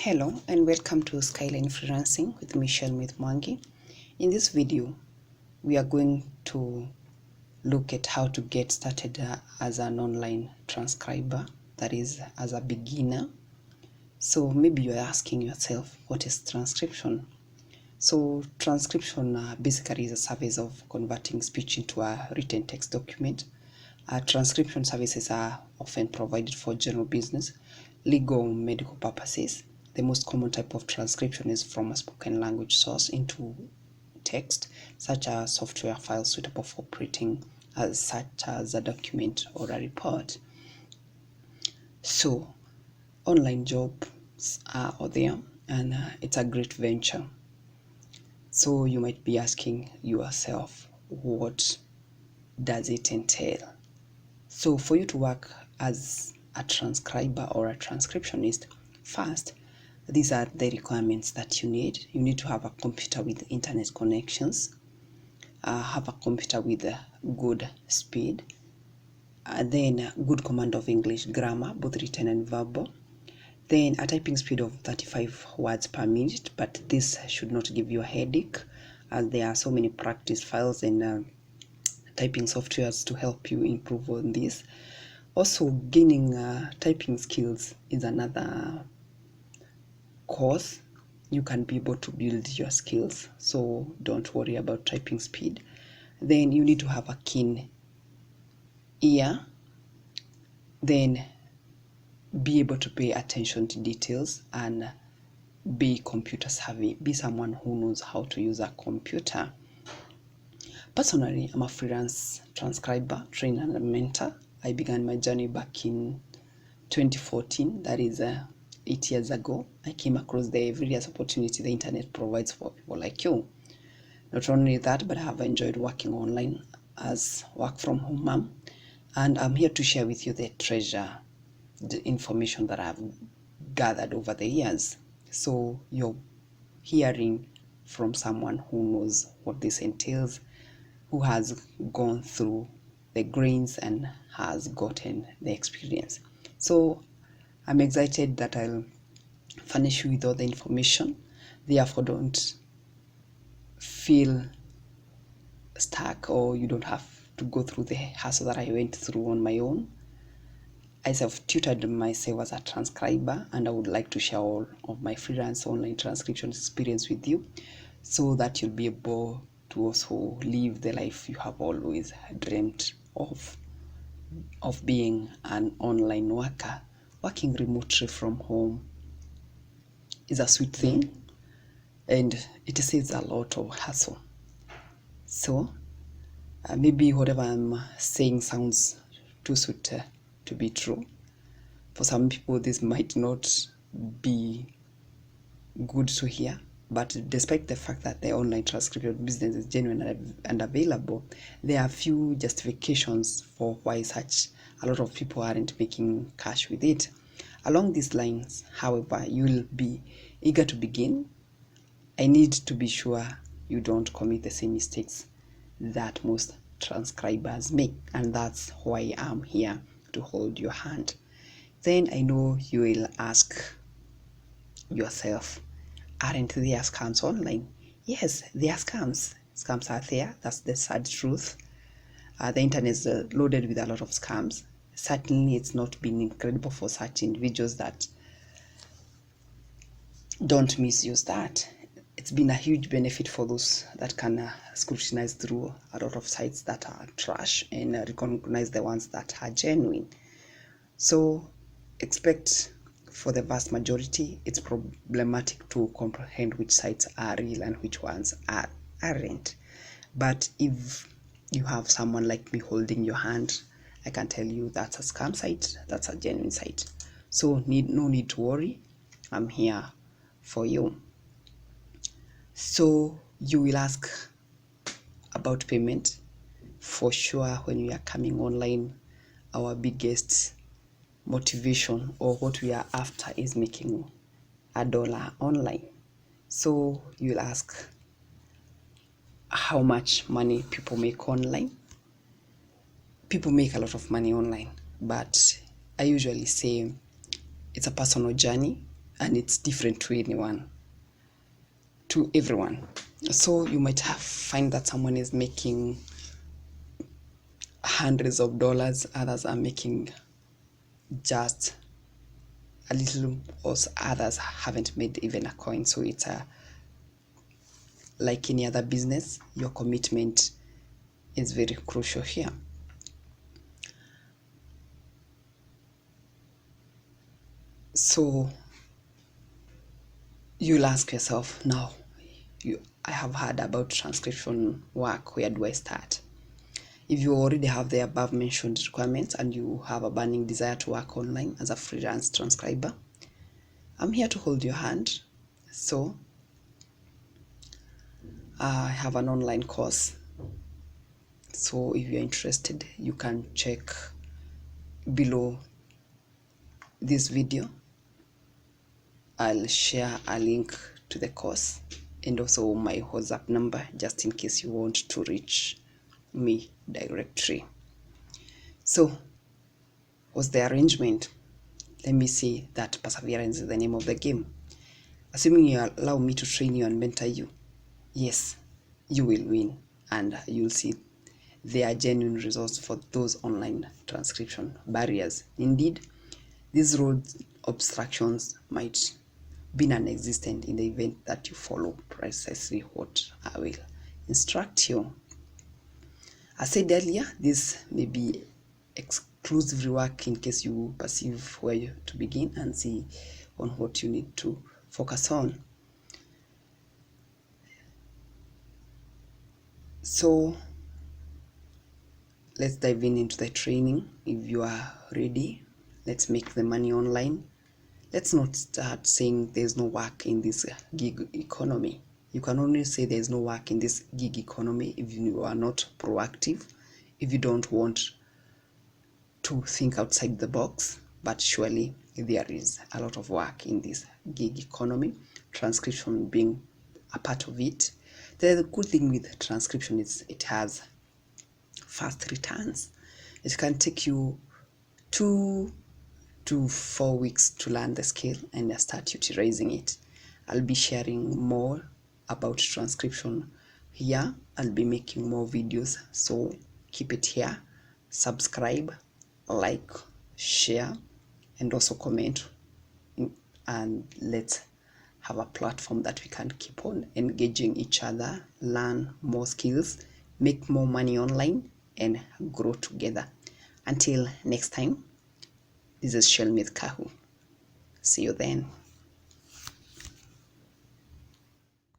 Hello and welcome to Skyline Freelancing with Michelle Mwangi. In this video, we are going to look at how to get started as an online transcriber, that is, as a beginner. So maybe you're asking yourself, what is transcription? So transcription basically is a service of converting speech into a written text document. Transcription services are often provided for general business, legal, medical purposes. The most common type of transcription is from a spoken language source into text, such as software files suitable for printing, such as a document or a report. So, online jobs are out there, and it's a great venture. So you might be asking yourself, what does it entail? So for you to work as a transcriber or a transcriptionist, first, these are the requirements that you need. You need to have a computer with internet connections, have a computer with good speed, then good command of English grammar, both written and verbal, then a typing speed of 35 words per minute, but this should not give you a headache, as there are so many practice files and typing softwares to help you improve on this. Also, gaining typing skills is another course. You can be able to build your skills, so don't worry about typing speed. Then you need to have a keen ear, then be able to pay attention to details and be computer savvy. Be someone who knows how to use a computer. Personally, I'm a freelance transcriber, trainer, and mentor. I began my journey back in 2014, that is 8 years ago. I came across the various opportunities the internet provides for people like you. Not only that, but I have enjoyed working online as work from home mom, and I'm here to share with you the information that I've gathered over the years. So you're hearing from someone who knows what this entails, who has gone through the grains and has gotten the experience. So I'm excited that I'll furnish you with all the information. Therefore, don't feel stuck, or you don't have to go through the hassle that I went through on my own. I self-tutored myself as a transcriber, and I would like to share all of my freelance online transcription experience with you, so that you'll be able to also live the life you have always dreamt of being an online worker. Working remotely from home is a sweet thing, and it saves a lot of hassle. So maybe whatever I'm saying sounds too sweet to be true. For some people, this might not be good to hear, but despite the fact that the online transcription business is genuine and available, there are few justifications for why such a lot of people aren't making cash with it. Along these lines, however, you'll be eager to begin. I need to be sure you don't commit the same mistakes that most transcribers make, and that's why I'm here to hold your hand. Then I know you will ask yourself, aren't there scams online? Yes, there are scams. Scams are there. That's the sad truth. The internet is loaded with a lot of scams. Certainly, it's not been incredible for such individuals that don't misuse that. It's been a huge benefit for those that can scrutinize through a lot of sites that are trash and recognize the ones that are genuine. So expect, for the vast majority, it's problematic to comprehend which sites are real and which ones aren't. But if you have someone like me holding your hand, I can tell you that's a scam site, that's a genuine site. So no need to worry. I'm here for you. So you will ask about payment. For sure, when we are coming online, our biggest motivation, or what we are after, is making $1 online. So you'll ask how much money people make online. People make a lot of money online, but I usually say it's a personal journey, and it's different to everyone. So you might find that someone is making hundreds of dollars, others are making just a little, or others haven't made even a coin. So it's like any other business, your commitment is very crucial here. So you'll ask yourself now, I have heard about transcription work, where do I start? If you already have the above mentioned requirements and you have a burning desire to work online as a freelance transcriber, I'm here to hold your hand. So I have an online course. So if you're interested, you can check below this video. I'll share a link to the course and also my WhatsApp number, just in case you want to reach me directly. So what's the arrangement? Let me say that perseverance is the name of the game. Assuming you allow me to train you and mentor you, yes, you will win, and you'll see there are genuine results for those online transcription barriers. Indeed, these road obstructions might be non-existent in the event that you follow precisely what I will instruct you. As said earlier, this may be exclusive work in case you perceive where to begin and see on what you need to focus on. So let's dive into the training. If you are ready, let's make the money online. Let's not start saying there's no work in this gig economy. You can only say there's no work in this gig economy if you are not proactive, if you don't want to think outside the box. But surely there is a lot of work in this gig economy, transcription being a part of it. The good thing with transcription is it has fast returns. It can take you 2 to 4 weeks to learn the skill and start utilizing it. I'll be sharing more about transcription here. I'll be making more videos, so keep it here. Subscribe, like, share, and also comment, and let's have a platform that we can keep on engaging each other, learn more skills, make more money online, and grow together. Until next time, this is Shelmith Kahu. See you then.